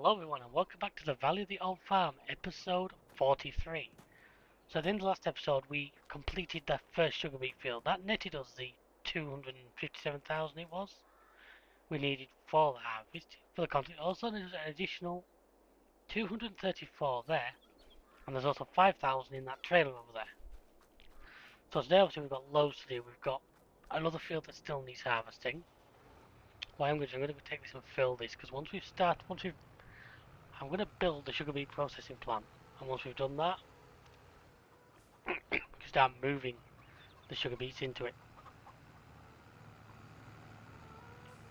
Hello everyone and welcome back to the Valley of the Old Farm, episode 43. So in the last episode we completed the first sugar beet field. That netted us the 257,000 it was. We needed for the harvest. For the content also there's an additional 234 there. And there's also 5,000 in that trailer over there. So today obviously we've got loads to do. We've got another field that still needs harvesting. What I'm going to take this and fill this because I'm going to build the sugar beet processing plant, and once we've done that, we can start moving the sugar beets into it.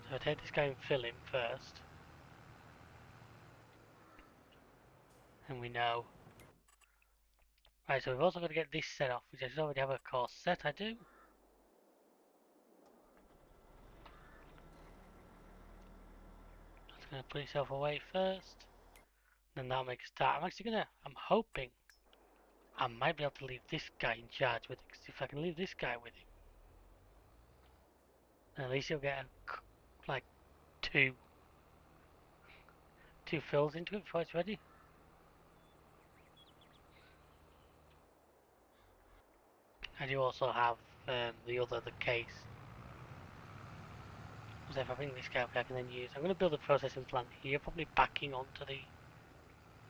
So I take this guy and fill him first, and we know. Right, so we've also got to get this set off, which I should already have a course set, I do. Just going to put itself away first, then that'll make a start. I'm hoping I might be able to leave this guy in charge with it, because if I can leave this guy with him, then at least he'll get like two fills into it before it's ready. I do also have the case. So if I bring this guy up, I can then use. I'm going to build a processing plant here, probably backing onto the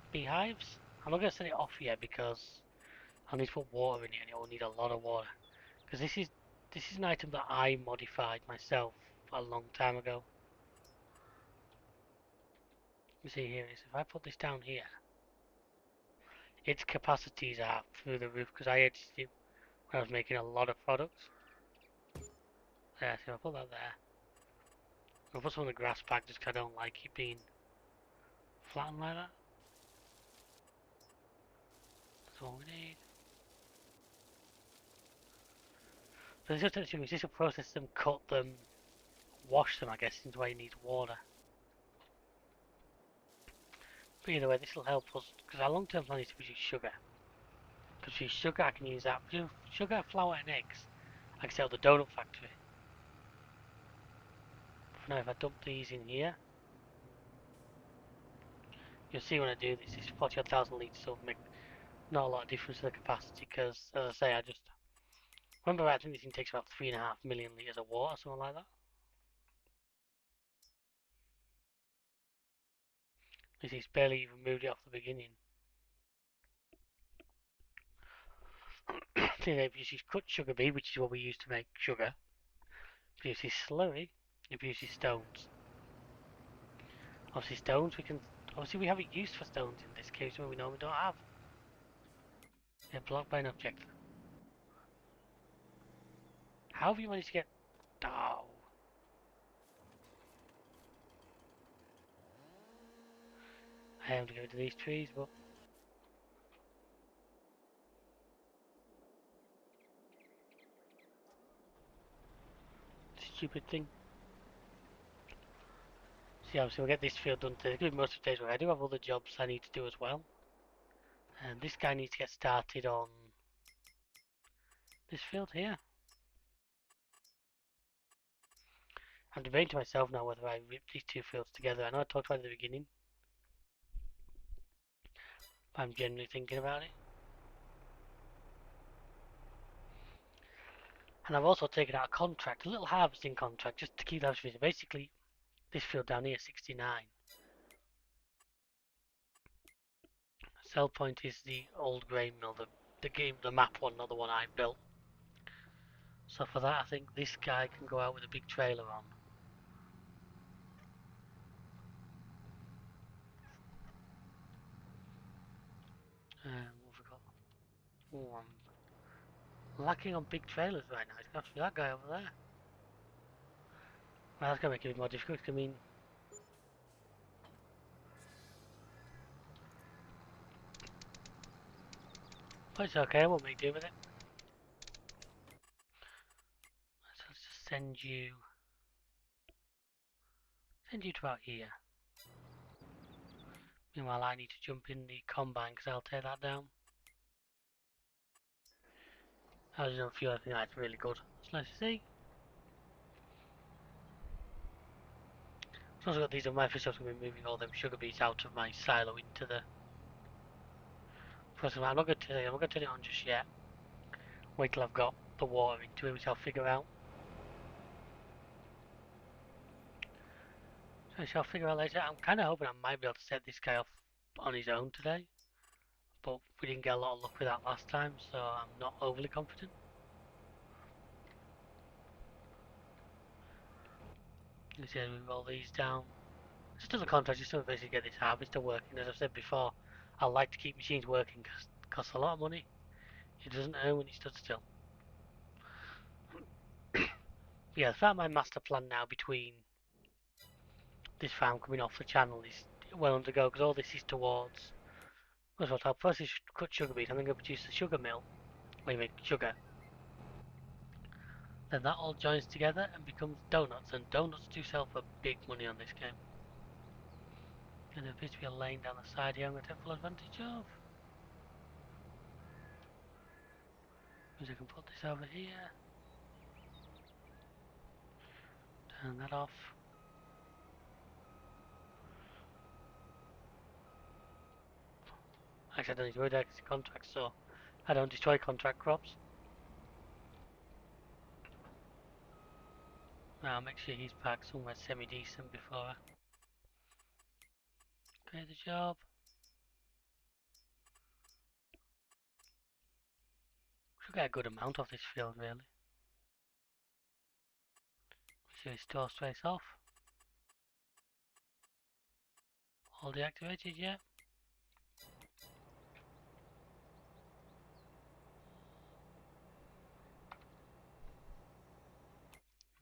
beehives. I'm not going to set it off yet because I'll need to put water in it, and it will need a lot of water. Because this is an item that I modified myself a long time ago. You see here is if I put this down here, its capacities are through the roof because I edged it when I was making a lot of products. There, so I put that there. I'll put some of the grass back just because I don't like it being flattened like that. That's all we need. So this will process them, cut them, wash them, I guess, into where it needs water. But either way, this will help us, because our long-term plan is to produce sugar. Because produce sugar, I can use that. Produce sugar, flour, and eggs. I can sell the donut factory. For now, if I dump these in here, you'll see when I do this, it's 40,000 litres, so it'll make not a lot of difference to the capacity, because, as I say, I just... Remember, I think this thing takes about 3.5 million litres of water, something like that. It's barely even moved it off the beginning. So it produces cut sugar beet, which is what we use to make sugar. It produces slurry. It produces stones. Obviously stones obviously we have it used for stones in this case when we normally don't have. They're blocked by an object. How have you managed to get... Oh. I have to go to these trees, but... Stupid thing. See, obviously we'll get this field done today. It's going to be most of today's work. I do have other jobs I need to do as well. And this guy needs to get started on this field here. I'm debating to myself now whether I rip these two fields together. I know I talked about it at the beginning. But I'm generally thinking about it. And I've also taken out a contract, a little harvesting contract, just to keep that busy. Basically, this field down here, 69. Sell point is the old grain mill, the map one, not the one I built. So for that, I think this guy can go out with a big trailer on. What have we got? Oh, I'm lacking on big trailers right now. It's got to be that guy over there. Well, that's going to make it a bit more difficult. I mean, but it's okay. We'll make do with it. So let's just send you to about here. Meanwhile, I need to jump in the combine because I'll tear that down. I just don't feel anything that's really good. So let's see. Also got these on my fish. I'm going to be moving all them sugar beets out of my silo into the. First of all, I'm not going to turn it on just yet. Wait till I've got the water into it, which I'll figure out. So I shall figure out later. I'm kind of hoping I might be able to set this guy off on his own today, but we didn't get a lot of luck with that last time, so I'm not overly confident. Let's see, move all these down. Just as a contract, just to basically get this harvester working. As I've said before, I like to keep machines working because it costs a lot of money. It doesn't earn when it stood still. Yeah, I found my master plan now between this farm coming off the channel is well undergo because all this is towards. What's what I'll first is cut sugar beet and then go produce the sugar mill where you make sugar. Then that all joins together and becomes donuts, and donuts do sell for big money on this game. And there appears to be a lane down the side here I'm going to take full advantage of. Because I can put this over here. Turn that off. Actually, I don't need to worry about contracts, so I don't destroy contract crops. Now make sure he's parked somewhere semi-decent before I create the job. Should get a good amount of this field, really. See his store space off. All deactivated, yeah.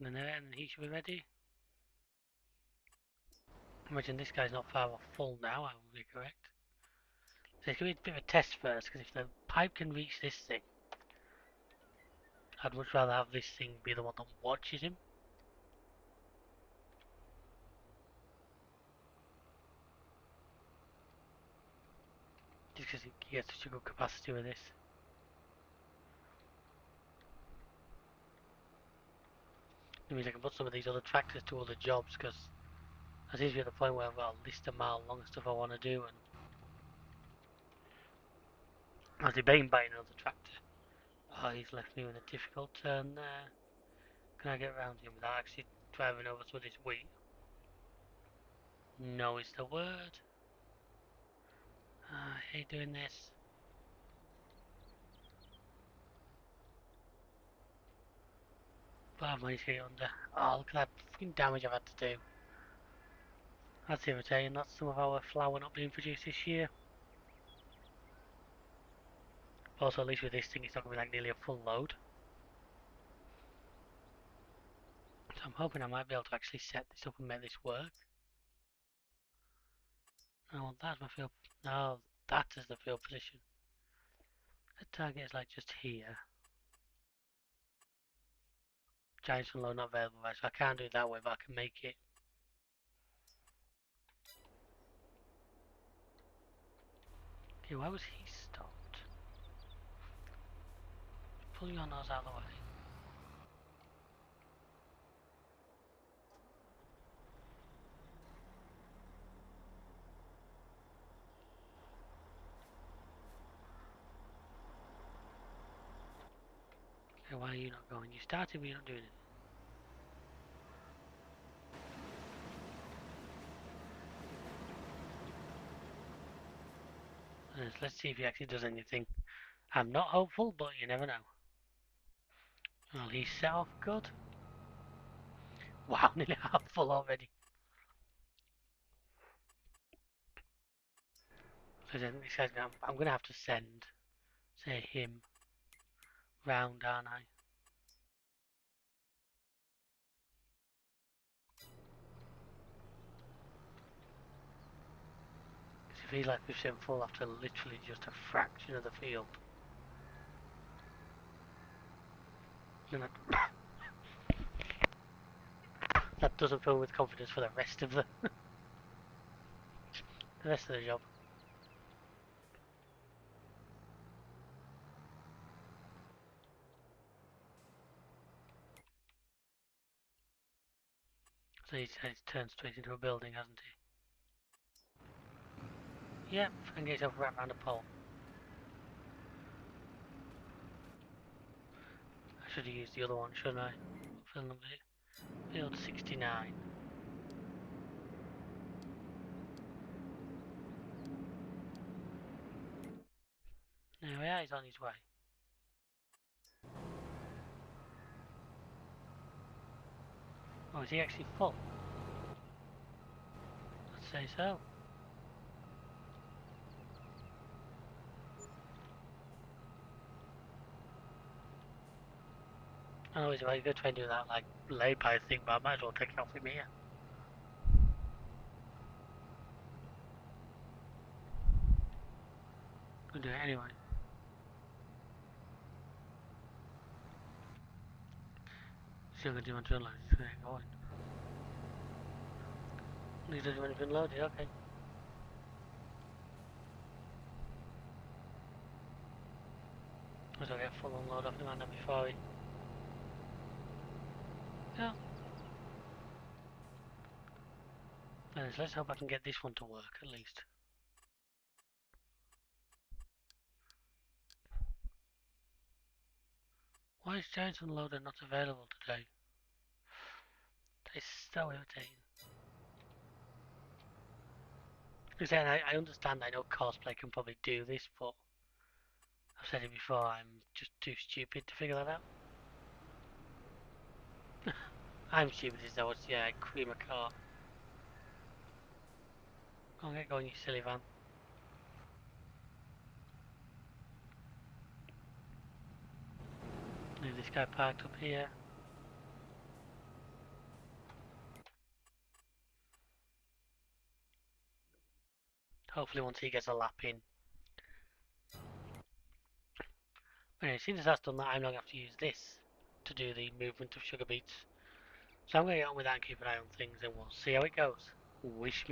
And then he should be ready. Imagine this guy's not far off full now, I will be correct. So it's going to be a bit of a test first, because if the pipe can reach this thing, I'd much rather have this thing be the one that watches him. Just because he gets such a good capacity with this. It means I can put some of these other tractors to other jobs, because I seem to be at the point where I've got a list of mile long stuff I want to do, and I was debating buying another tractor. Oh, he's left me with a difficult turn there. Can I get around him without actually driving over some of this wheat? No is the word. I hate doing this. But I've managed to get it under. Oh, look at that fucking damage I've had to do. That's irritating. That's some of our flour not being produced this year. Also, at least with this thing, it's not going to be like nearly a full load. So I'm hoping I might be able to actually set this up and make this work. Oh, that's my field. No, that is the field position. The target is like just here. Giants and low not available, right? So I can't do it that way, but I can make it. Okay, why was he stopped? Pull your nose out of the way. Okay, why are you not going? You started, but you're not doing it. Let's see if he actually does anything. I'm not hopeful, but you never know. Well, he's set off good. Wow, nearly half full already. So then this guy's gonna, I'm going to have to send, say, him round, aren't I? Because if he's like 50% full after literally just a fraction of the field, then that doesn't fill with confidence for the rest of the rest of the job. So he's turned straight into a building, hasn't he? Yep, and get yourself wrapped around a pole. I should have used the other one, shouldn't I? Field number, field 69. There we are, he's on his way. Oh, is he actually full? Let's say so. I know he's about to go try and do that, like, lay-by thing, but I might as well take it off him here. We'll do it anyway. Still gonna do until unload, he's gonna get going. He doesn't want anything loaded, okay. I'll get full unload off the man before he... Yeah. Anyways, let's hope I can get this one to work, at least. Why is Giant Unloader not available today? That is so irritating. Because then I understand, I know cosplay can probably do this, but I've said it before, I'm just too stupid to figure that out. I'm stupid as though it's, yeah, I cream a car. Go on, get going, you silly van. Leave this guy parked up here. Hopefully once he gets a lap in. Anyway, since that's done that, I'm not going to have to use this to do the movement of sugar beets. So I'm going to get on with that and keep an eye on things and we'll see how it goes. Wish me.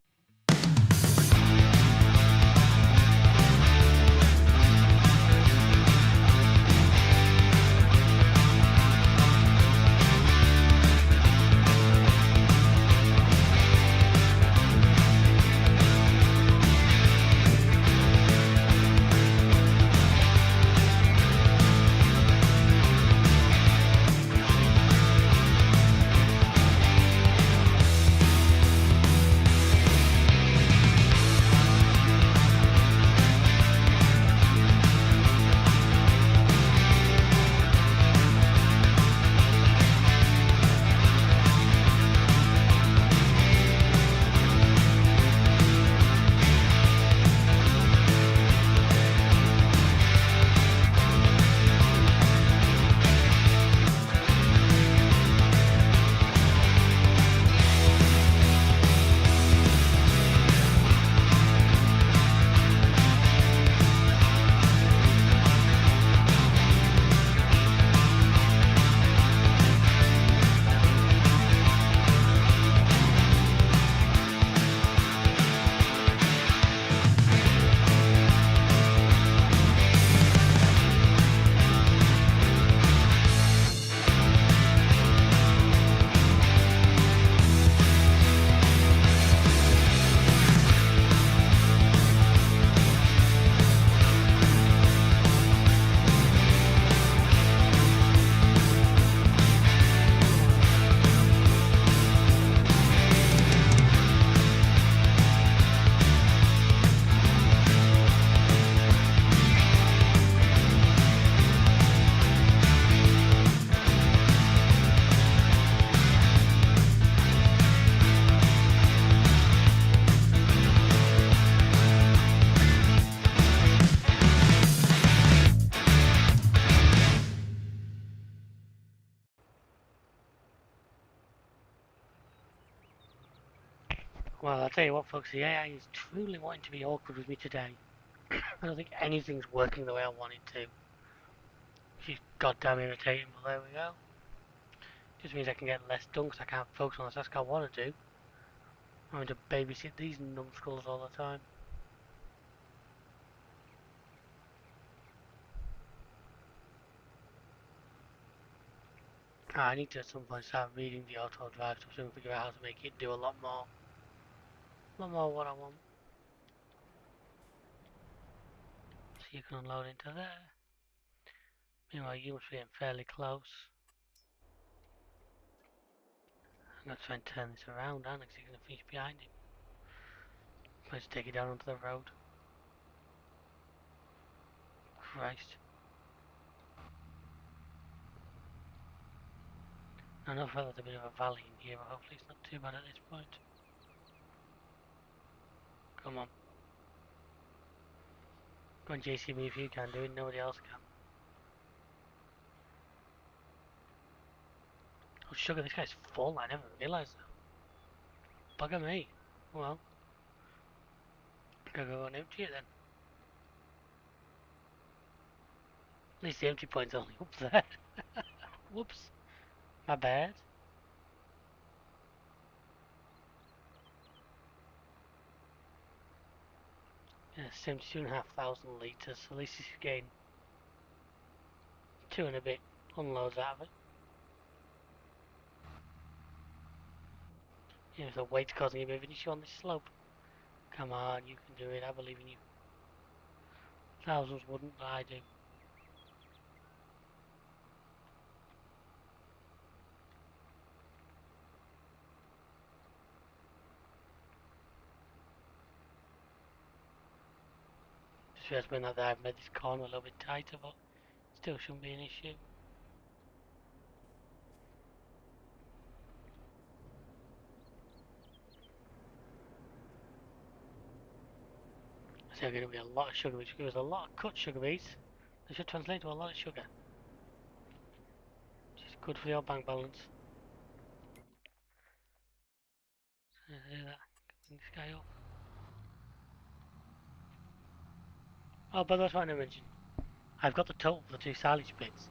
Well, I'll tell you what, folks, the AI is truly wanting to be awkward with me today. I don't think anything's working the way I want it to. She's goddamn irritating, but there we go. Just means I can get less done because I can't focus on the task I want to do. I'm having to babysit these numbskulls all the time. I need to at some point start reading the auto drive so I can figure out how to make it do a lot more what I want. So you can unload into there. Meanwhile, you must be getting fairly close. I'm going to try and turn this around, aren't I? Because you're going to finish behind him. Let's take it down onto the road. Christ. I know there's a bit of a valley in here, but hopefully it's not too bad at this point. Come on. Go on, JCB, if you can do it, nobody else can. Oh, sugar, this guy's full. I never realised that. Bugger me. Well, gotta go and empty it then. At least the empty point's only up there. Whoops. My bad. Yeah, 72,500 litres. At least you gain 2 and a bit unloads out of it. Yeah, the weight's causing a bit of an issue on this slope. Come on, you can do it. I believe in you. Thousands wouldn't, but I do. Just realised when I've made this corner a little bit tighter, but still shouldn't be an issue. So going to be a lot of sugar, which gives us a lot of cut sugar beets. They should translate to a lot of sugar, which is good for your bank balance. So do that. Bring this guy up. Oh, by the way, that's what I mentioned. I've got the total for the two silage pits.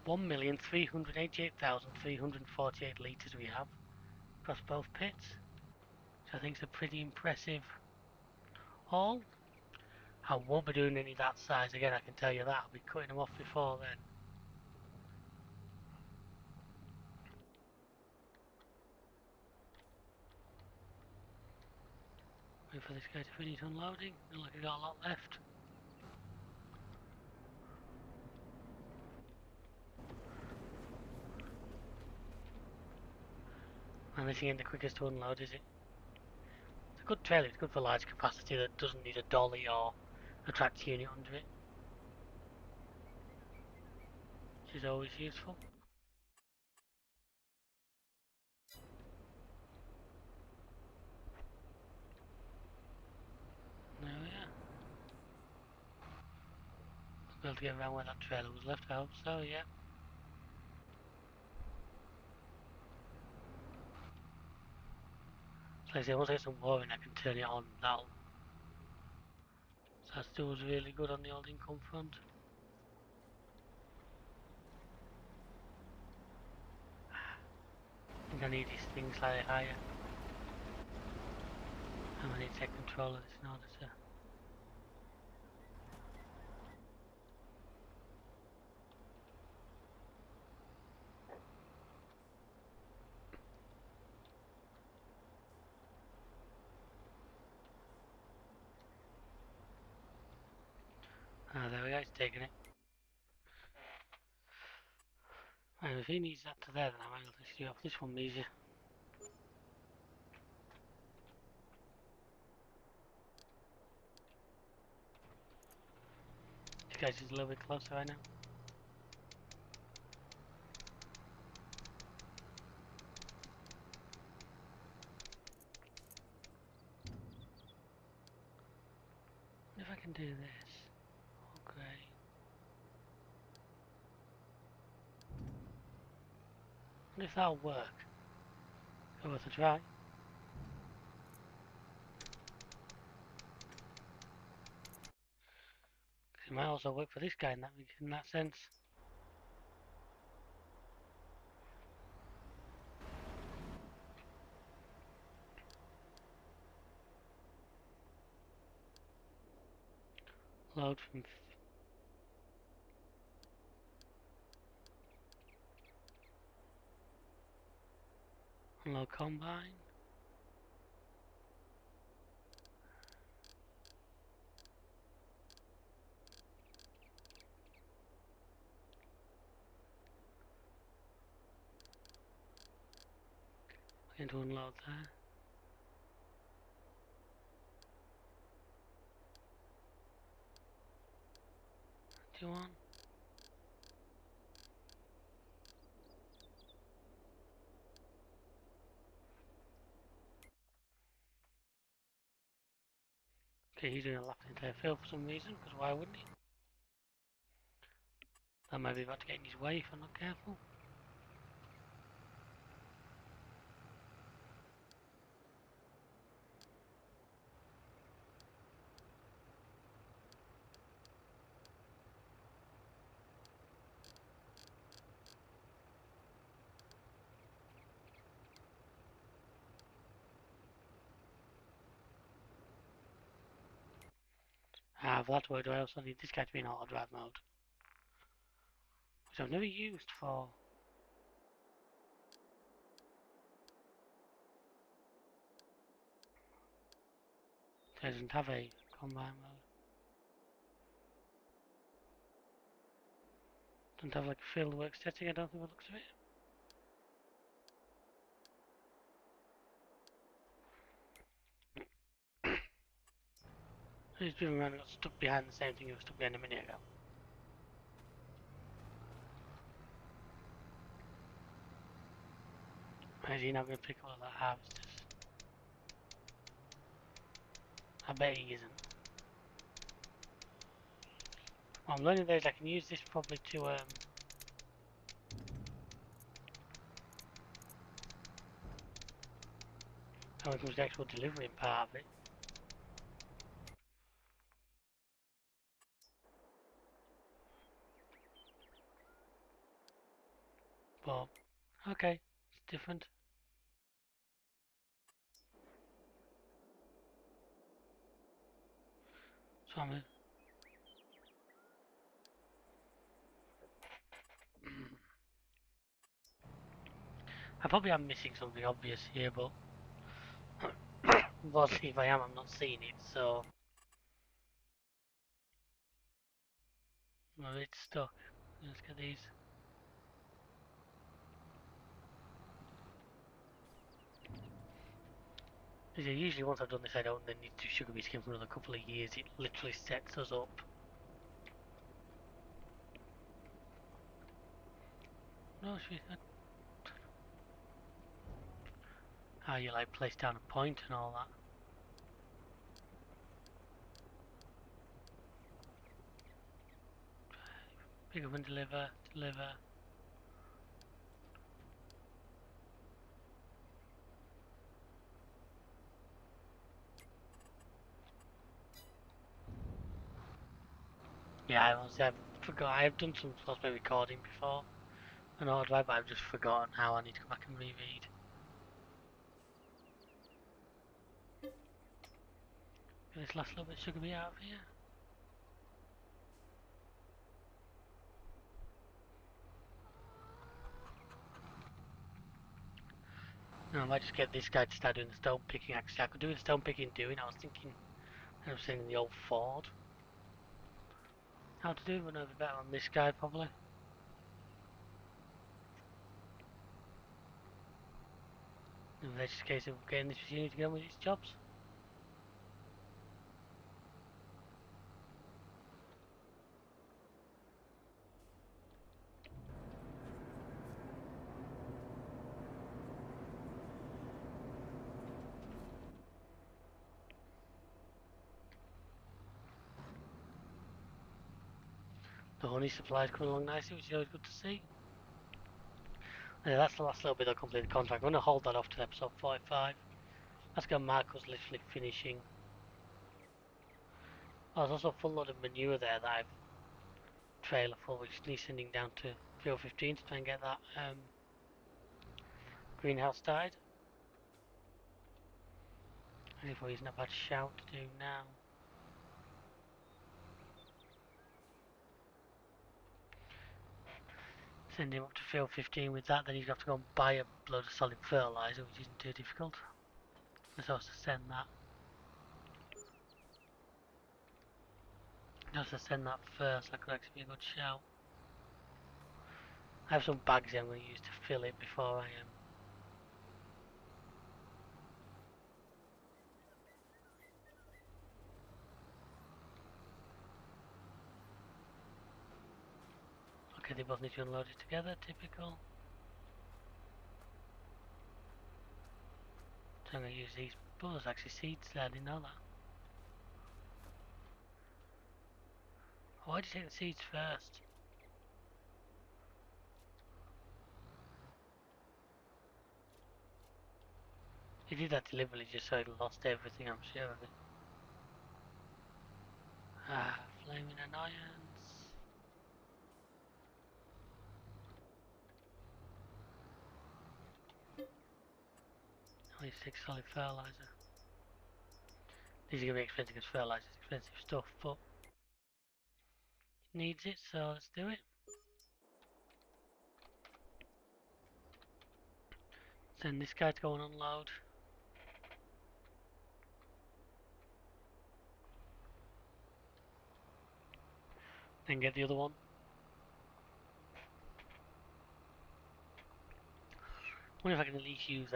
1,388,348 litres we have across both pits, which I think is a pretty impressive haul. I won't be doing any of that size again, I can tell you that. I'll be cutting them off before then. Wait for this guy to finish unloading. Looks like I got a lot left. And this ain't the quickest to unload, is it? It's a good trailer, it's good for large capacity that doesn't need a dolly or a tracked unit under it, which is always useful. There we are. Be able to get around where that trailer was left, I hope so, yeah. So like I say, once I get some water in, I can turn it on. So that still was really good on the old income front. I think I need these things slightly higher. I'm going to need to take control of this in order to... Ah, there we go, it's taking it. Right, if he needs that to there, then I might be able to see off this one easier. This guy's just a little bit closer right now. What if I can do this? Okay. What if that'll work? Go worth a try. It might also work for this guy in that sense. Load from... Unload combine. Going to unload there. Do you want? Okay, he's doing a lap into field for some reason, because why wouldn't he? That might be about to get in his way if I'm not careful. Ah, for that to work, do I also need this guy to be in auto drive mode? Which I've never used for. It doesn't have a combine mode. Doesn't have like a field work setting, I don't think, by the looks of it. He's driven around and got stuck behind the same thing he was stuck behind a minute ago. Is he not going to pick all of that harvesters? I bet he isn't. What I'm learning there is I can use this probably to when it comes to the actual delivering part of it. But okay, it's different. So I probably am missing something obvious here, but obviously if I am, I'm not seeing it, so I'm a bit stuck. Let's get these. Because usually once I've done this, I don't then need to sugar beet skim for another couple of years. It literally sets us up. No, how you like place down a point and all that. Pick up and deliver, deliver. Yeah, I've forgot. I've done some software recording before, and all that, but I've just forgotten how I need to go back and reread. Get this last little bit of sugar beet out of here. No, I might just get this guy to start doing the stone picking. Actually, I could do the stone picking doing. I was thinking, I was saying in the old Ford. How to do it, but no, better on this guy probably. In this case of getting this machine to get on with its jobs. The honey supply is coming along nicely, which is always good to see. Yeah, that's the last little bit of completed contract. I'm going to hold that off to episode 45. That's got Marco's literally finishing. Oh, there's also a full load of manure there that I've trailer full, which needs sending down to field 15 to try and get that greenhouse started. And if he's not a bad shout to do now. Send him up to field 15 with that, then he's got to go and buy a load of solid fertiliser, which isn't too difficult. Let's also send that. Just to send that first, that could actually be a good shout. I have some bags here I'm going to use to fill it before I am. Okay, they both need to unload it together, typical. So I'm going to use these. Oh, there's actually seeds there, I didn't know that. Why did you take the seeds first? He did that deliberately just so he lost everything, I'm sure of it. Ah, flaming annoyance. Only 6 solid fertiliser. These are going to be expensive because fertiliser is expensive stuff, but it needs it, so let's do it. Send this guy to go and unload. Then get the other one. I wonder if I can at least use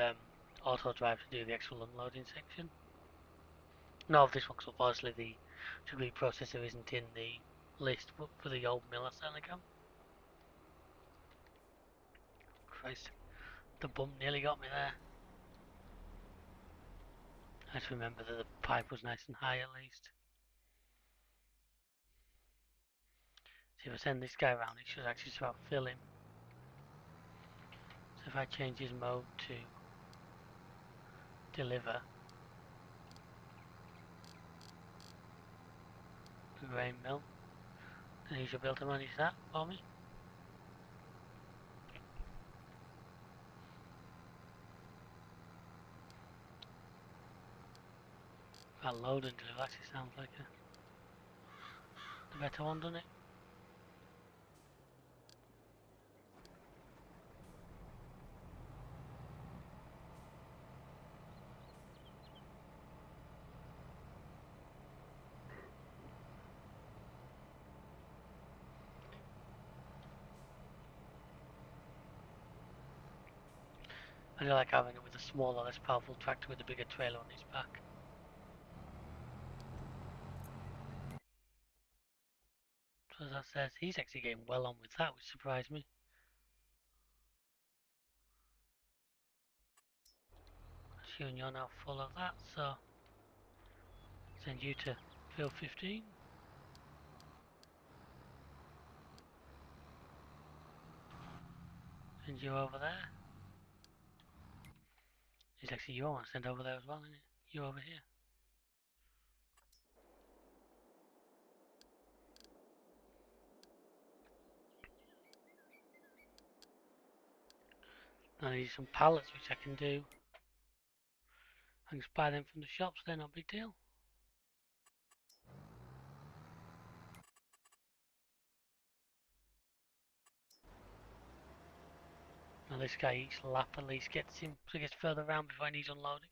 auto drive to do the actual unloading section. No, this one, because obviously the sugar processor isn't in the list, but for the old mill I certainly can. Christ, the bump nearly got me there. I just remember that the pipe was nice and high at least. See, if I send this guy around, it should actually start filling. So if I change his mode to deliver the grain mill, then he should be able to manage that for me. That load and deliver actually sounds like the better one, doesn't it? I do like having it with a smaller, less powerful tractor with a bigger trailer on his back. So as that says, he's actually getting well on with that, which surprised me. Assuming you're now full of that, so send you to field 15. Send you over there. It's actually you I want to send over there as well, isn't it? You over here. I need some pallets, which I can do. I can just buy them from the shops, they're no big deal. Now this guy, each lap at least gets him, so he gets further around before he needs unloading.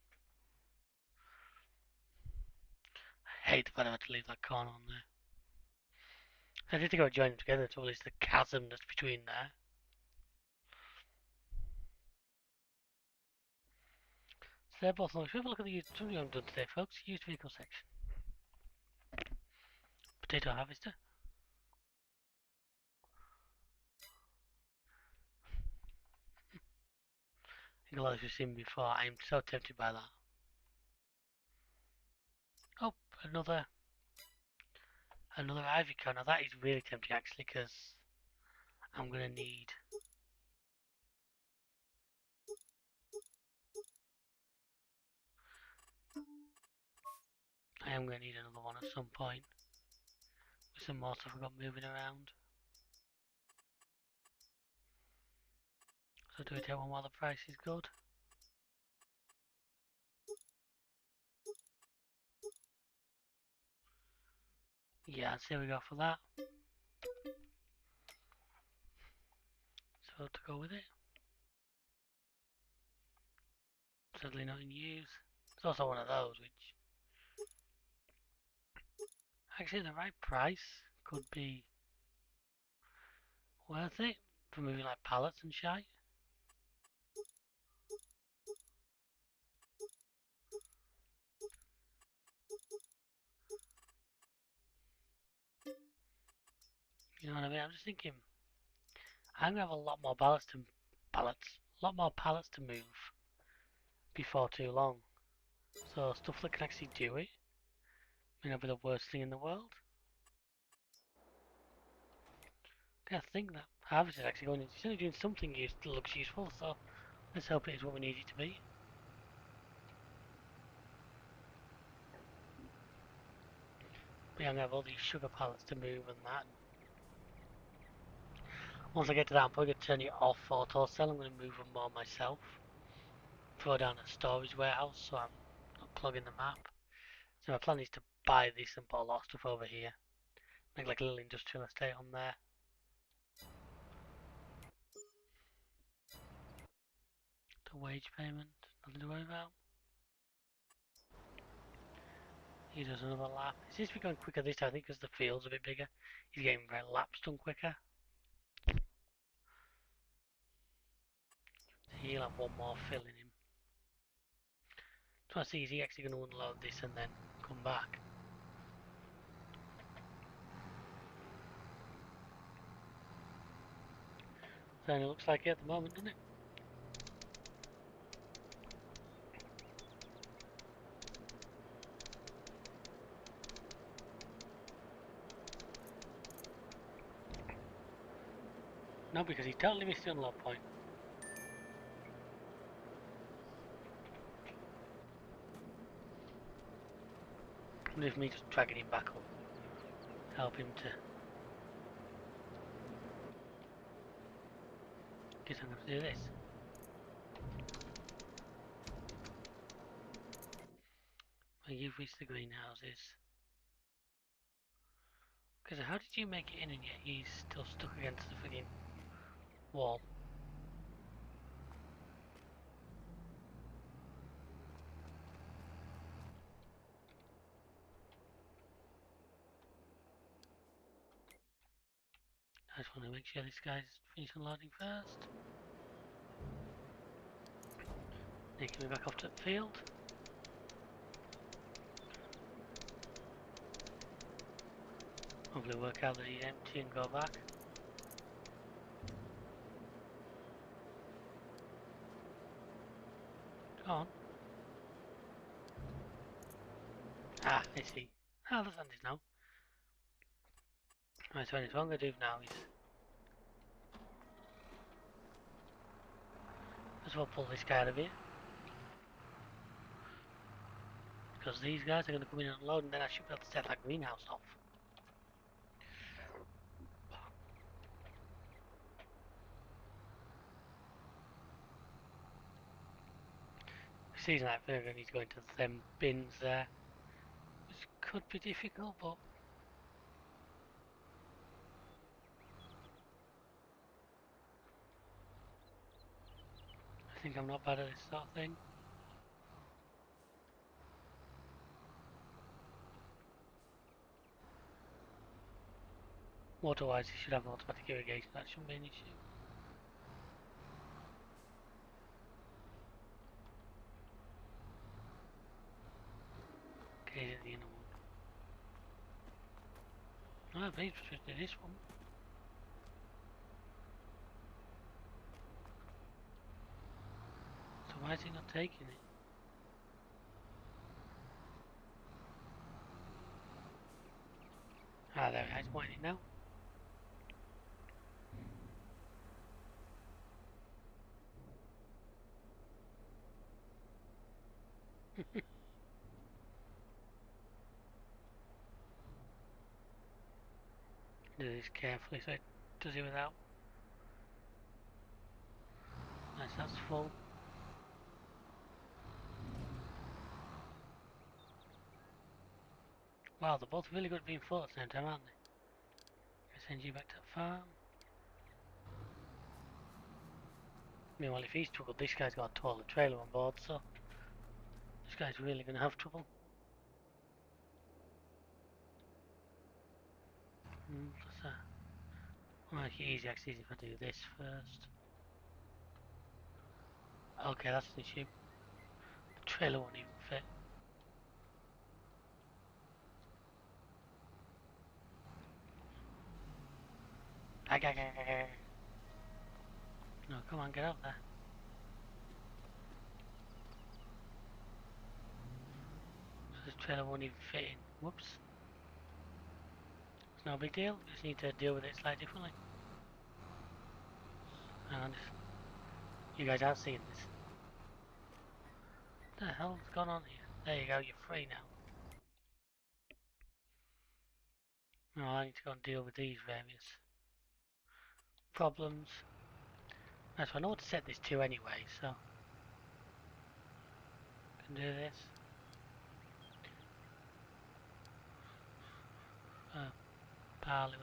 I hate the fact I had to leave that corner on there. I did think I would join them together to release the chasm that's between there. So they're both long. Should we have a look at the used, something I've done today, folks? Used vehicle section. Potato harvester. I think a lot of you've seen before. I'm so tempted by that. Oh, another ivy cone. Now that is really tempting actually, because I'm gonna need. I am gonna need another one at some point. With some more stuff I've got moving around. So do we take one while the price is good? Yeah, let's see how we go for that. So to go with it. Sadly not in use. It's also one of those which actually the right price could be worth it for moving like pallets and shite. You know what I mean? I'm just thinking I'm gonna have a lot more a lot more pallets to move before too long. So stuff that can actually do it may not be the worst thing in the world. I think that harvest is actually going. It's only doing something that looks useful. So let's hope it is what we need it to be. But yeah, I'm gonna have all these sugar pallets to move and that. Once I get to that, I'm probably gonna turn it off auto sell. I'm gonna move them more myself. Throw down a storage warehouse so I'm not clogging the map. So my plan is to buy this and put a lot of stuff over here. Make like a little industrial estate on there. The wage payment, nothing to worry about. He does another lap. It seems to be going quicker this time, I think because the field's a bit bigger. He's getting laps done quicker. So he'll have one more fill in him. So I see, is he actually going to unload this and then come back? Certainly looks like it at the moment, doesn't it? No, because he totally missed the unload point. With me just dragging him back up. Help him to... Guess I'm going to do this. When you've reached the greenhouses. Because how did you make it in and yet he's still stuck against the frigging wall? I just want to make sure this guy's finished unloading first. Taking me back off to the field. Hopefully work out that he's empty and go back. Go on. Ah, I see. Ah, that's Andy's now. Right, so what I'm going to do now is... First of all, pull this guy out of here. Because these guys are going to come in and unload and then I should be able to set that greenhouse off. Season that further needs to go into them bins there. Which could be difficult, but... I think I'm not bad at this sort of thing. Water-wise, you should have automatic irrigation, that shouldn't be an issue. Okay, the inner one. Oh, please switch to this one. So why is he not taking it? Ah, there it is, pointing it now. Do this carefully so it does it without. Nice, that's full. Wow, they're both really good at being full at the same time, aren't they? I send you back to the farm. Meanwhile, if he's struggled, this guy's got a taller trailer on board, so this guy's really going to have trouble. What's that? I'll make it easy actually if I do this first. Okay, that's an issue. The trailer won't even fit. No, come on, get up there. So this trailer won't even fit in. Whoops. It's no big deal. Just need to deal with it slightly differently. Hang on, you guys aren't seeing this. What the hell's gone on here? There you go, you're free now. Now I need to go and deal with these various problems. Right, so I know what to set this to anyway, so I can do this. Barley.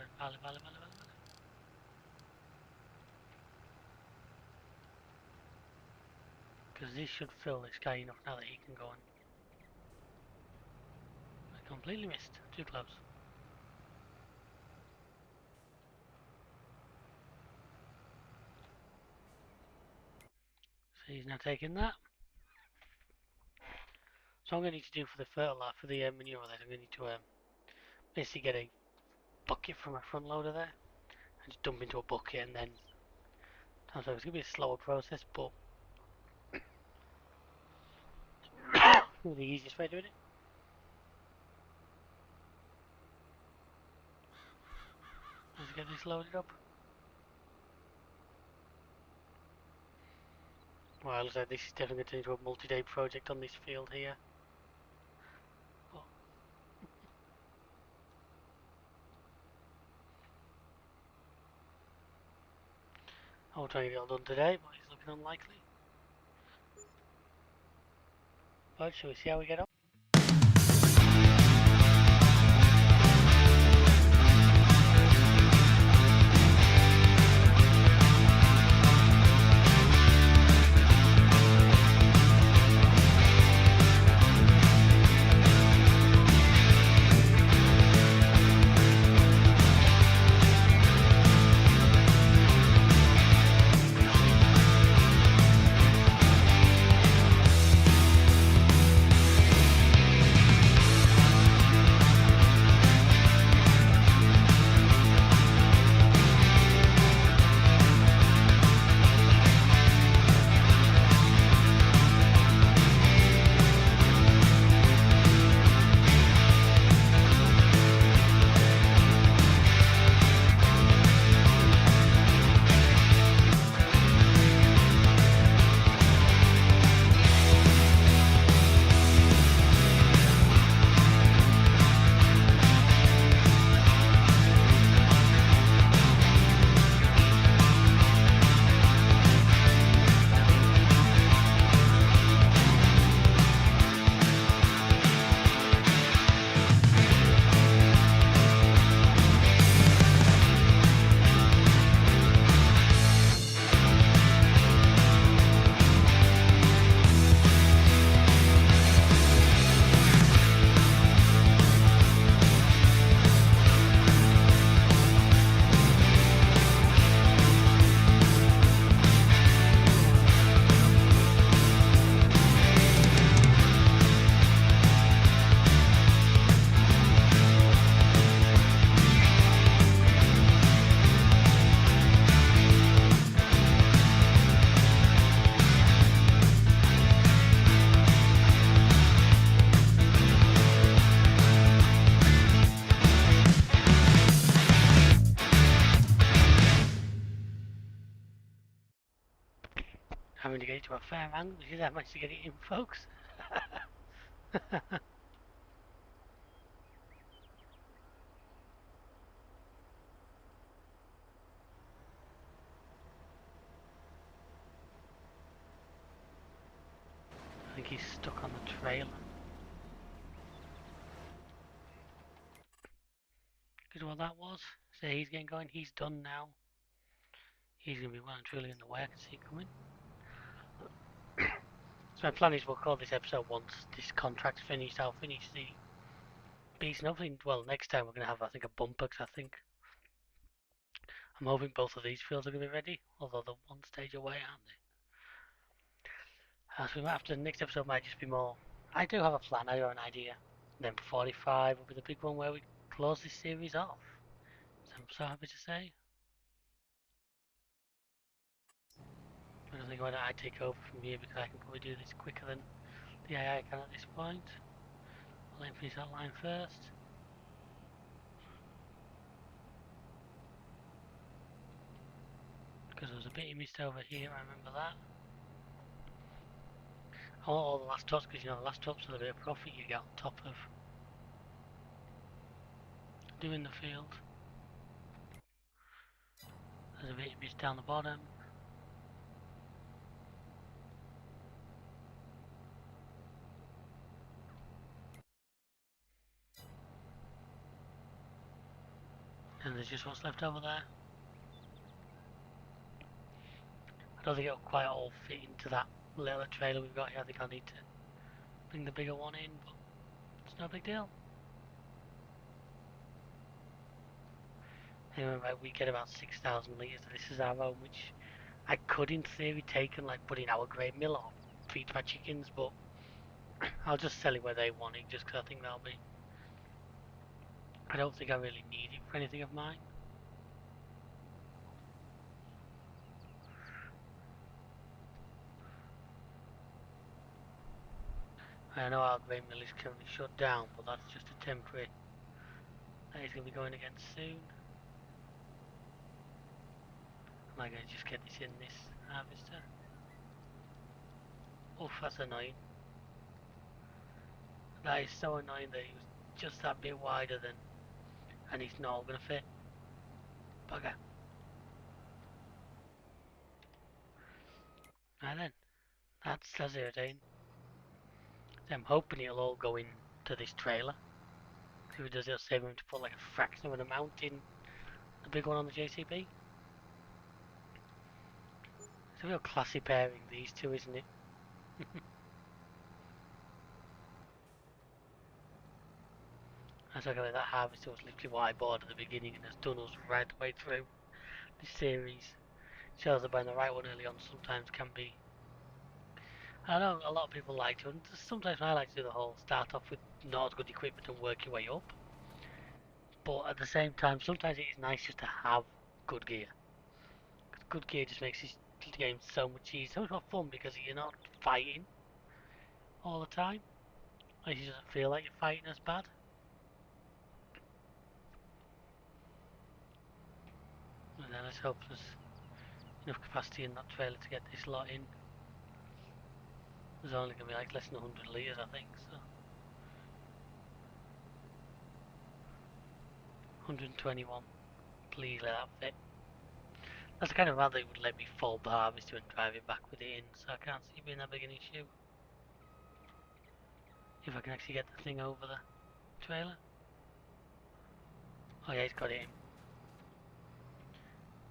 Because this should fill this guy enough now that he can go in. I completely missed. Too close. So he's now taking that. So I'm going to need to do for the fertilizer, for the manure that I'm going to need to basically get a bucket from a front loader there and just dump into a bucket and then so it's going to be a slower process, but the easiest way of doing it. Let's get this loaded up. Well, looks like this is definitely going to turn into a multi-day project on this field here. But I'll try and get it all done today, but it's looking unlikely. But shall we see how we get on? Having to get it to a fair angle because I managed to get it in, folks. I think he's stuck on the trailer. Because what that was, so he's getting going, he's done now. He's going to be well and truly in the way, I can see it coming. So my plan is we'll call this episode once this contract's finished. I'll finish the beast and hopefully, well, next time we're going to have, I think, a bumper because I think I'm hoping both of these fields are going to be ready, although they're one stage away, aren't they? So we might have to, the next episode might just be more. I do have a plan, I have an idea. Then 45 will be the big one where we close this series off. So I'm so happy to say. I don't think why don't I take over from here because I can probably do this quicker than the AI can at this point. I'll finish that line first. Because there was a bit you missed over here, I remember that. I want all the last tops because you know the last tops are the bit of profit you get on top of doing the field. There's a bit you missed down the bottom. And there's just what's left over there. I don't think it'll quite all fit into that little trailer we've got here. I think I'll need to bring the bigger one in, but it's no big deal. Anyway, right, we get about 6,000 litres. This is our own, which I could in theory take and like put in our grain mill or feed my chickens, but I'll just sell it where they want it just because I think that'll be. I don't think I really need it for anything of mine. I know our grain mill is currently shut down, but that's just a temporary. That is going to be going again soon. Am I going to just get this in this harvester? Oof, that's annoying. That is so annoying that it was just that bit wider than, and it's not all going to fit. Bugger. Right then, that's irritating. I'm hoping it'll all go into this trailer. If it does, it'll save him to put like a fraction of an amount in the big one on the JCB. It's a real classy pairing, these two, isn't it? That's like that harvester was literally what I bought at the beginning and has done us right the way through this series. Shows that buying the right one early on sometimes can be. I know a lot of people like to, and sometimes I like to do the whole start off with not good equipment and work your way up. But at the same time, sometimes it is nice just to have good gear. Good gear just makes this game so much easier, so much more fun because you're not fighting all the time. Like you doesn't feel like you're fighting as bad. And then let's hope there's enough capacity in that trailer to get this lot in. There's only going to be like less than 100 litres I think, so 121, please let that fit. That's the kind of rather it would let me fold the harvester and drive it back with it in, so I can't see it being that big an issue. If I can actually get the thing over the trailer. Oh yeah, he's got it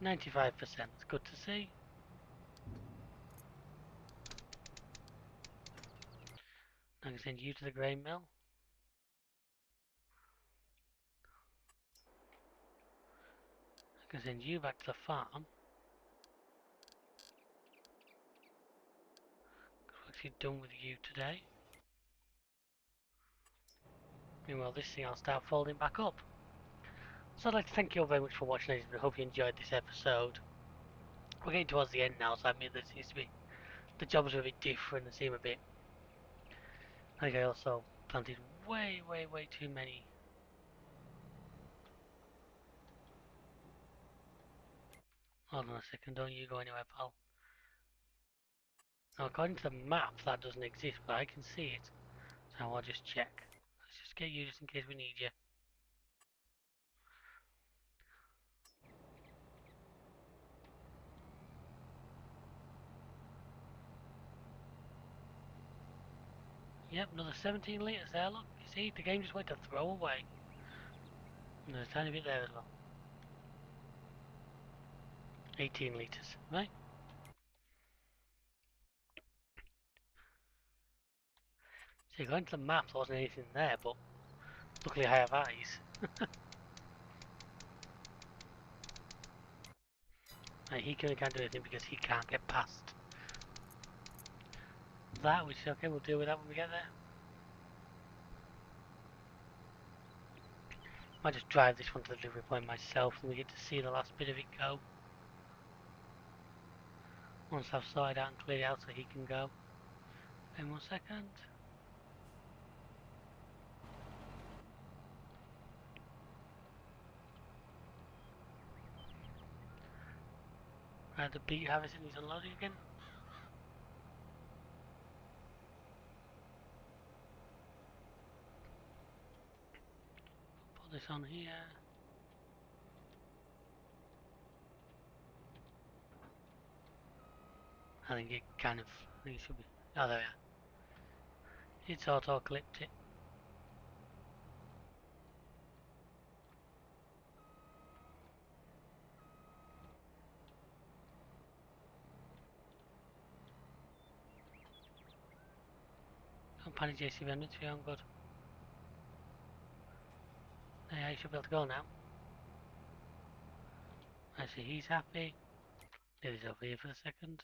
in. 95%, it's good to see. I can send you to the grain mill. I can send you back to the farm. We're actually done with you today. Meanwhile, this thing I'll start folding back up. So I'd like to thank you all very much for watching. I hope you enjoyed this episode. We're getting towards the end now, so I mean there seems to be the jobs are a bit different. They seem a bit. I think I also planted way too many. Hold on a second, don't you go anywhere, pal. Now, according to the map, that doesn't exist, but I can see it. So I'll just check. Let's just get you just in case we need you. Yep, another 17 litres there, look. You see, the game just went to throw away. And there's a tiny bit there as well. 18 litres, right? So going to the map, there wasn't anything there, but luckily I have eyes. Right, he can't do anything because he can't get past that, which is okay, we'll deal with that when we get there. Might just drive this one to the delivery point myself and we get to see the last bit of it go. Once I've sorted out and cleared it out so he can go. In 1 second. Right, the beat harvesting is unloading again. Put this on here. I think it kind of, I think it should be, oh there we are. It's auto clipped it. Don't panic JC inventory, I'm good. Yeah, you should be able to go now. I see he's happy. Get this over here for a second.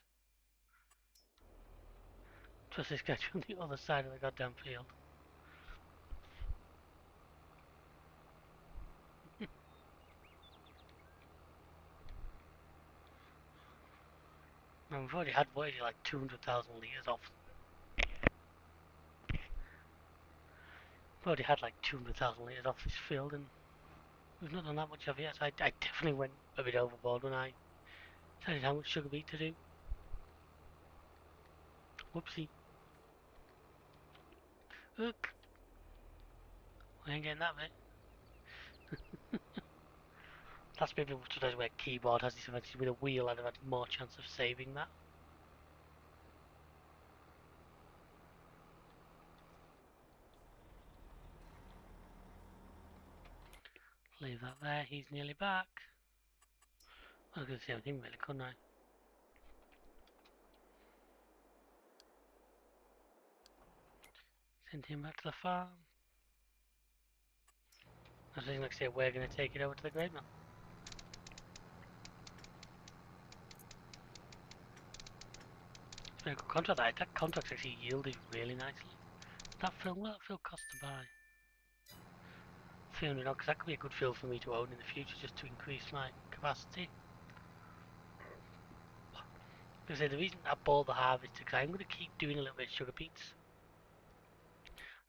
Trust this guy on the other side of the goddamn field. And we've already had, what is it, like 200,000 litres off. We've already had like 200,000 litres off this field and we've not done that much of it yet, so I definitely went a bit overboard when I decided how much sugar beet to do. Whoopsie. Look. I ain't getting that bit. That's maybe sometimes where keyboard has disadvantage with a wheel, I'd have had more chance of saving that. Leave that there, he's nearly back. I was going to say anything really, couldn't I? Send him back to the farm. I was going to say we're going to take it over to the grain mill. It's been a good contract. That contract's actually yielded really nicely. That field, what that field cost to buy? 300 because that could be a good field for me to own in the future just to increase my capacity. Like I say, the reason I bought the harvester because I'm going to keep doing a little bit of sugar beets.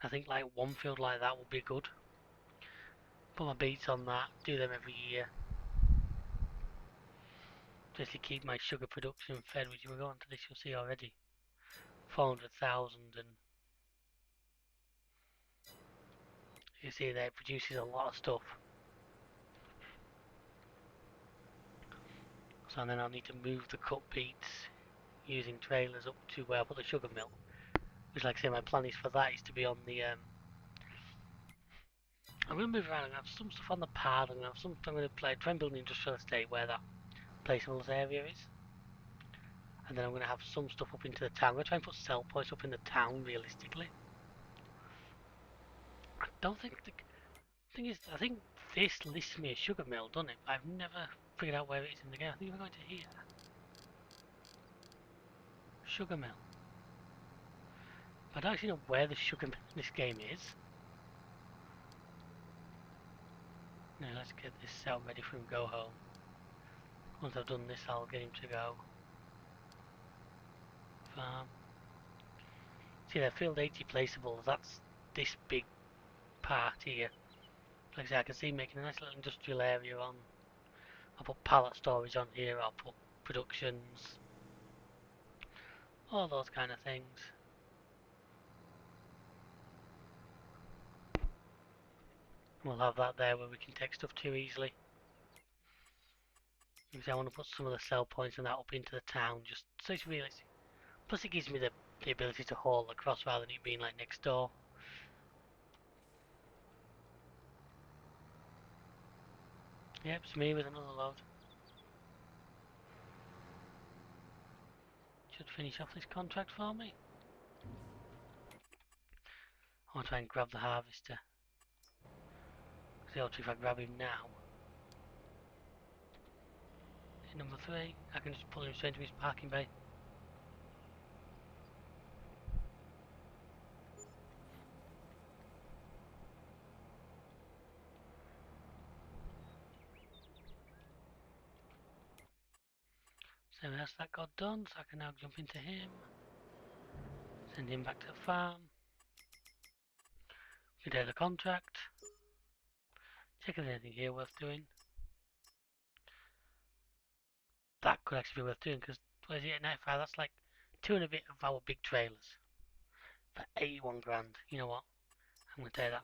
I think like one field like that will be good. Put my beets on that, do them every year. Just to keep my sugar production fed, which we'll go on to this, you'll see already. 400,000 and you see there it produces a lot of stuff. So then I'll need to move the cut beets using trailers up to where I put the sugar mill. Which like I say, my plan is for that is to be on the I'm going to move around. I'm going to have some stuff on the pad. I'm going to have some. I'm going to try and build an industrial estate where that placeables area is. And then I'm going to have some stuff up into the town. I'm going to try and put sell points up in the town realistically. I don't think the thing is, I think this lists me a sugar mill, doesn't it? I've never figured out where it is in the game. I think we're going to here. Sugar mill. But I don't actually know where the sugar mill in this game is. Now let's get this cell ready for him to go home. Once I've done this, I'll get him to go. Farm. See, they're field 80 placeables. That's this big part here. Like I say, I can see making a nice little industrial area on. I'll put pallet storage on here. I'll put productions. All those kind of things. We'll have that there where we can take stuff to easily. Because I want to put some of the sell points and that up into the town, just so it's realistic. Plus it gives me the ability to haul across rather than it being like next door. Yep, it's me with another load. Should finish off this contract for me. I want to try and grab the harvester. Because if I grab him now, in number 3, I can just pull him straight into his parking bay. So that's that got done, so I can now jump into him. Send him back to the farm. Complete the contract. Check if there's anything here worth doing. That could actually be worth doing because what is it at 95? That's like 2 and a bit of our big trailers for 81 grand. You know what? I'm gonna take that.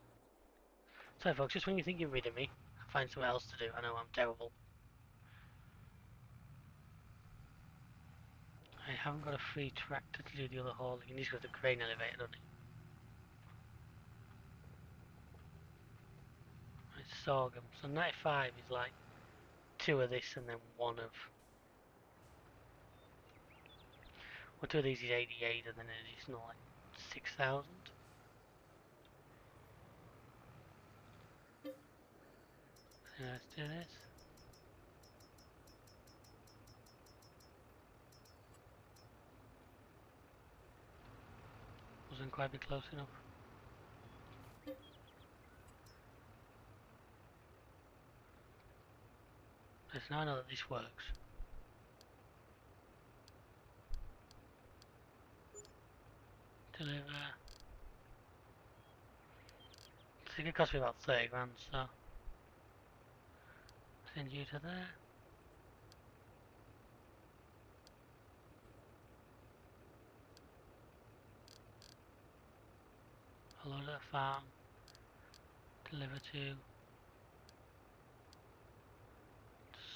So folks, just when you think you're rid of me, I find something else to do. I know I'm terrible. I haven't got a free tractor to do the other hauling. It needs to go with the crane elevator, doesn't it? It's sorghum. So 95 is like 2 of this and then 1 of... Well, 2 of these is 88 and then an additional like 6,000. So let's do this. Wasn't quite a bit close enough. So now I know that this works. Deliver. So it cost me about 30 grand, so send you to there. I'll load at the farm. Deliver to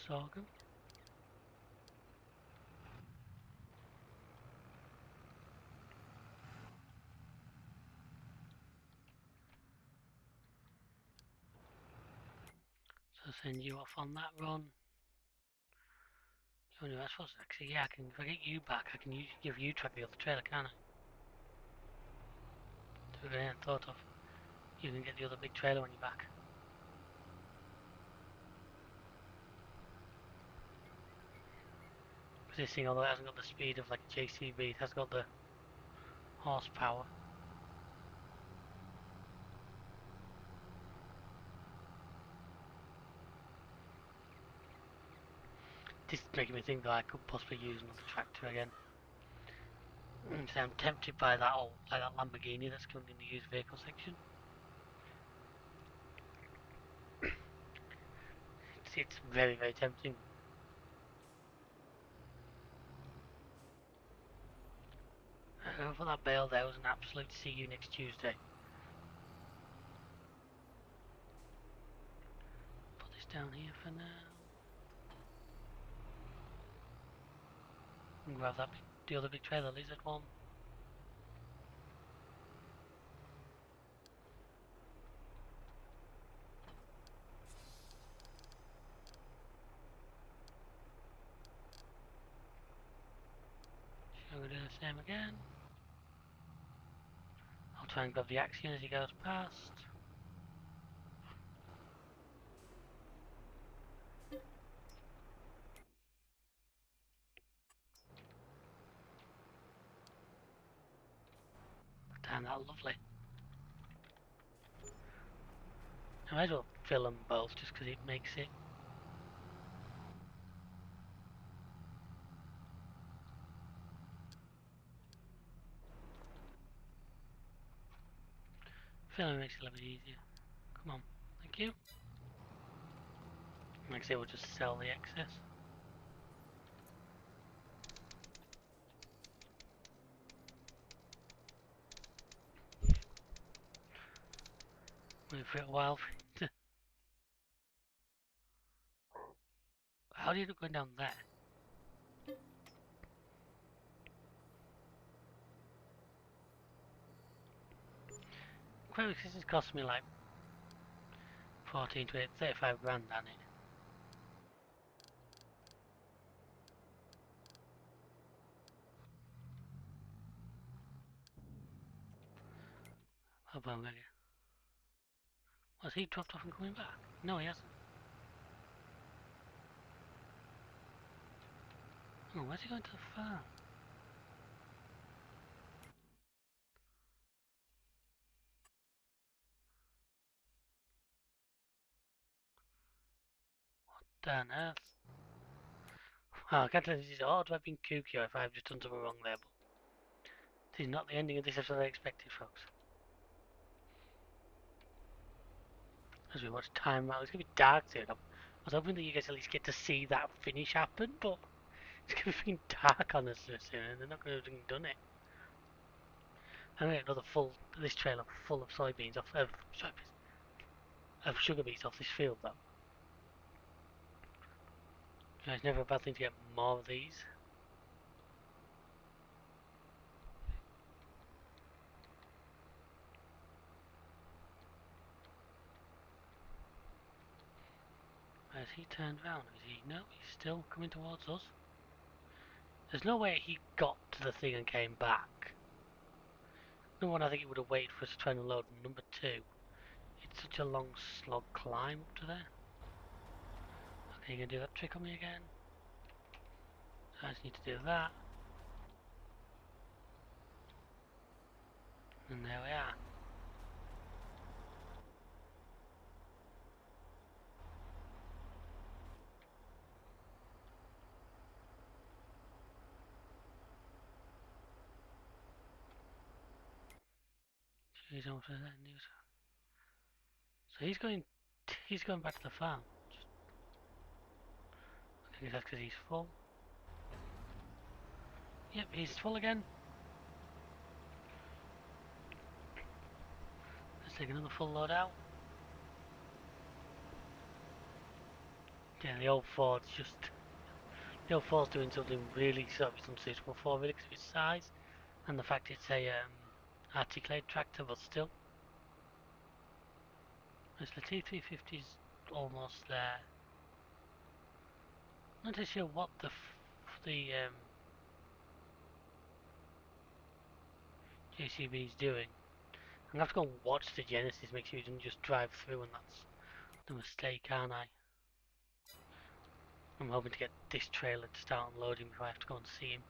sorghum. So send you off on that run. I suppose actually, yeah, I can. If I get you back, I can give you track the other trailer, can't I? So I hadn't thought of. You can get the other big trailer when you're back. Because this thing, although it hasn't got the speed of like a JCB, it has got the horsepower. This is making me think that I could possibly use another tractor again. So I'm tempted by that old, like that Lamborghini that's coming in the used vehicle section. It's very, very tempting. For that bale there was an absolute see you next Tuesday. Put this down here for now. And grab that the other big trailer, lizard one. So we'll do the same again. I'll try and grab the axion as he goes past. Damn, that's lovely. I might as well fill them both just because it makes it. Filling makes it a little bit easier. Come on, thank you. Like I say, we'll just sell the excess. Wait for it a while. How do you look going down there? Quite because this cost me like 14 to 35 grand on it. Hope I'm gonna. Was he dropped off and coming back? No, he hasn't. Oh, where's he going to the farm? What on earth? Oh, I can't tell if this is odd or I've been kooky or if I've just done something wrong there, but this is not the ending of this episode I expected, folks. As we watch time out, it's gonna be dark soon. I was hoping that you guys at least get to see that finish happen, but it's gonna be dark on us soon and they're not gonna have done it. I'm gonna get another this trailer full of soybeans of sugar beets off this field though. It's never a bad thing to get more of these. Has he turned around? Is he? No, he's still coming towards us. There's no way he got to the thing and came back. Number one, I think he would have waited for us to try and unload. Number two, it's such a long slog climb up to there. Okay, you gonna do that trick on me again? I just need to do that. And there we are. He's almost there. So he's going back to the farm. I think that's because he's full. Yep, he's full again. Let's take another full load out. Yeah, the old Ford's doing something really sort of unsuitable for me because of its size and the fact it's a articulated tractor, but still. As the T350's almost there. Not too sure what the JCB is doing. I'm gonna have to go and watch the Genesis, make sure he doesn't just drive through, and that's the mistake, aren't I? I'm hoping to get this trailer to start unloading before I have to go and see him.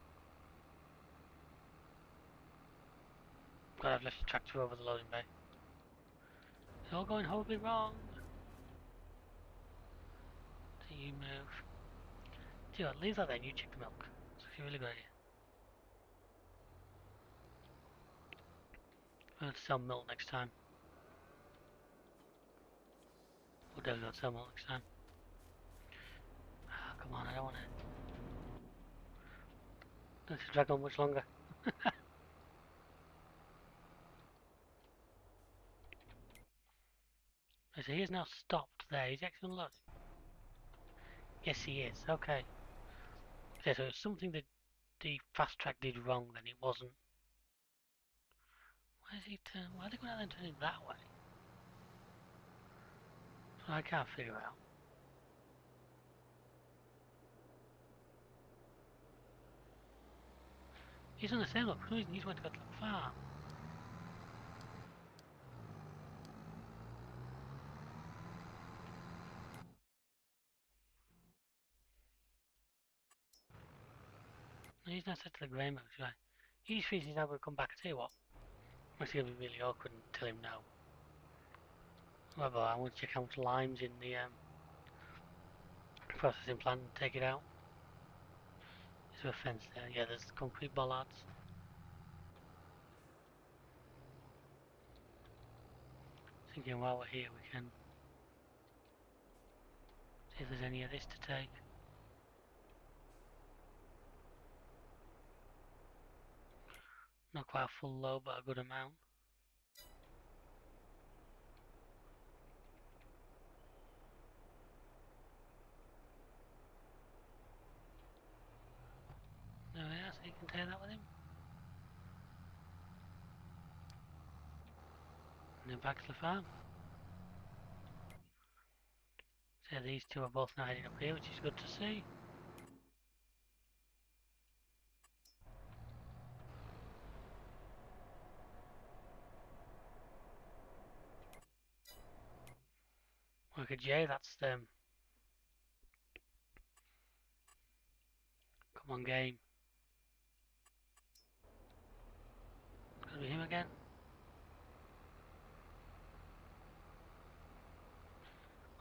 God, I've left the tractor over the loading bay. It's all going horribly wrong. So you move. Do you know what, leave that then, you check the milk. It's actually a really good idea. I'm going to sell milk next time. We'll definitely sell milk next time. Ah, come on, I don't want to. Don't drag on much longer. So he is now stopped there. He's actually unloading. Yes, he is. Okay. Okay, so it's something that the fast track did wrong. Then it wasn't. Why is he turn? Why are they going out and turning that way? So I can't figure out. He's on the same look. For some reason, he's going to go to the farm. No, he's not set to the grey milk, right? He's thinking that we'll come back and say what? It's going to be really awkward and tell him no. However, I want to check how much lime's in the processing plant and take it out. Is there a fence there? Yeah, there's concrete bollards. Thinking while we're here we can see if there's any of this to take. Not quite a full load, but a good amount. There we are, so you can take that with him. And then back to the farm. So these two are both now heading up here, which is good to see. Okay, Jay, that's them. Come on, game. Could be him again.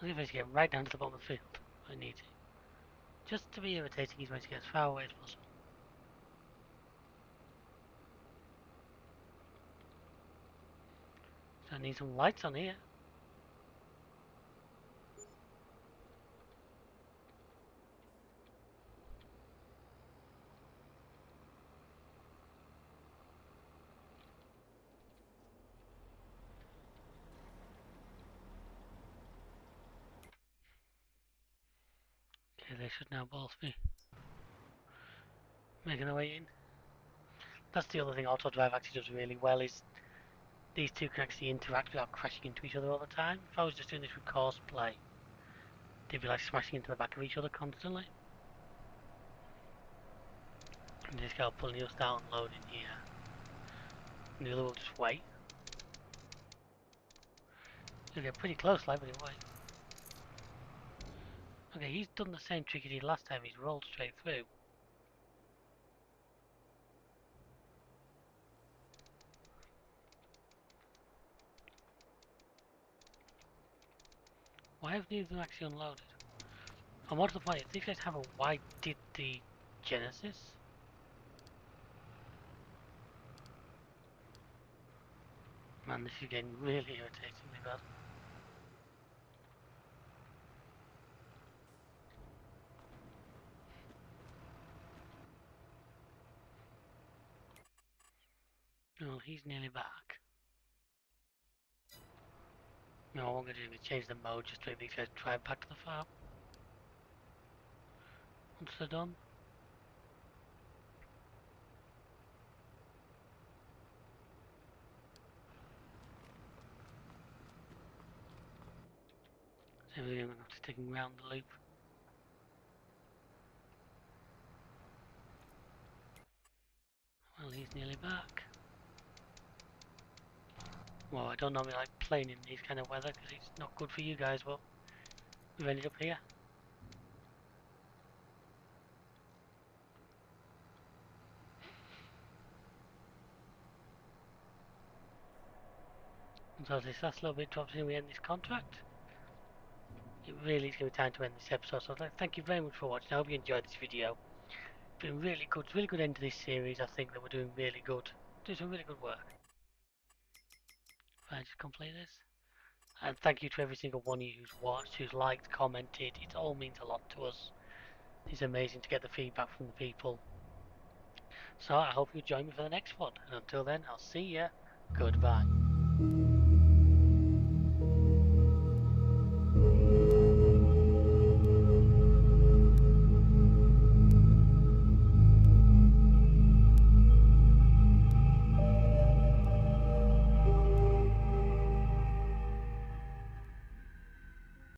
Look if he's getting right down to the bottom of the field. I need to. Just to be irritating, he's going to get as far away as possible. So I need some lights on here. Okay, they should now both be making their way in. That's the other thing Auto Drive actually does really well, is these two can actually interact without crashing into each other all the time. If I was just doing this with course play, they'd be like smashing into the back of each other constantly. And this guy will pull you start unloading here. And the other will just wait. You'll get pretty close like, but he'll wait. Okay, he's done the same trick he did last time, he's rolled straight through. Why have neither of them actually unloaded? And what's the point? If these guys have a, why did the Genesis? Man, this is getting really irritatingly bad. No, he's nearly back. No, what I'm going to do is change the mode just to make these guys drive back to the farm. Once they're done. So everything I'm going to have to take him round the loop. Well, he's nearly back. Well, I don't normally like playing in these kind of weather because it's not good for you guys, but we've ended up here. And so as this last little bit drops in, we end this contract. It really is going to be time to end this episode, so thank you very much for watching. I hope you enjoyed this video. It's been really good end to this series. I think that we're doing really good. Doing some really good work. If I just complete this. And thank you to every single one of you who's watched, who's liked, commented. It all means a lot to us. It's amazing to get the feedback from the people. So I hope you join me for the next one. And until then, I'll see ya. Goodbye.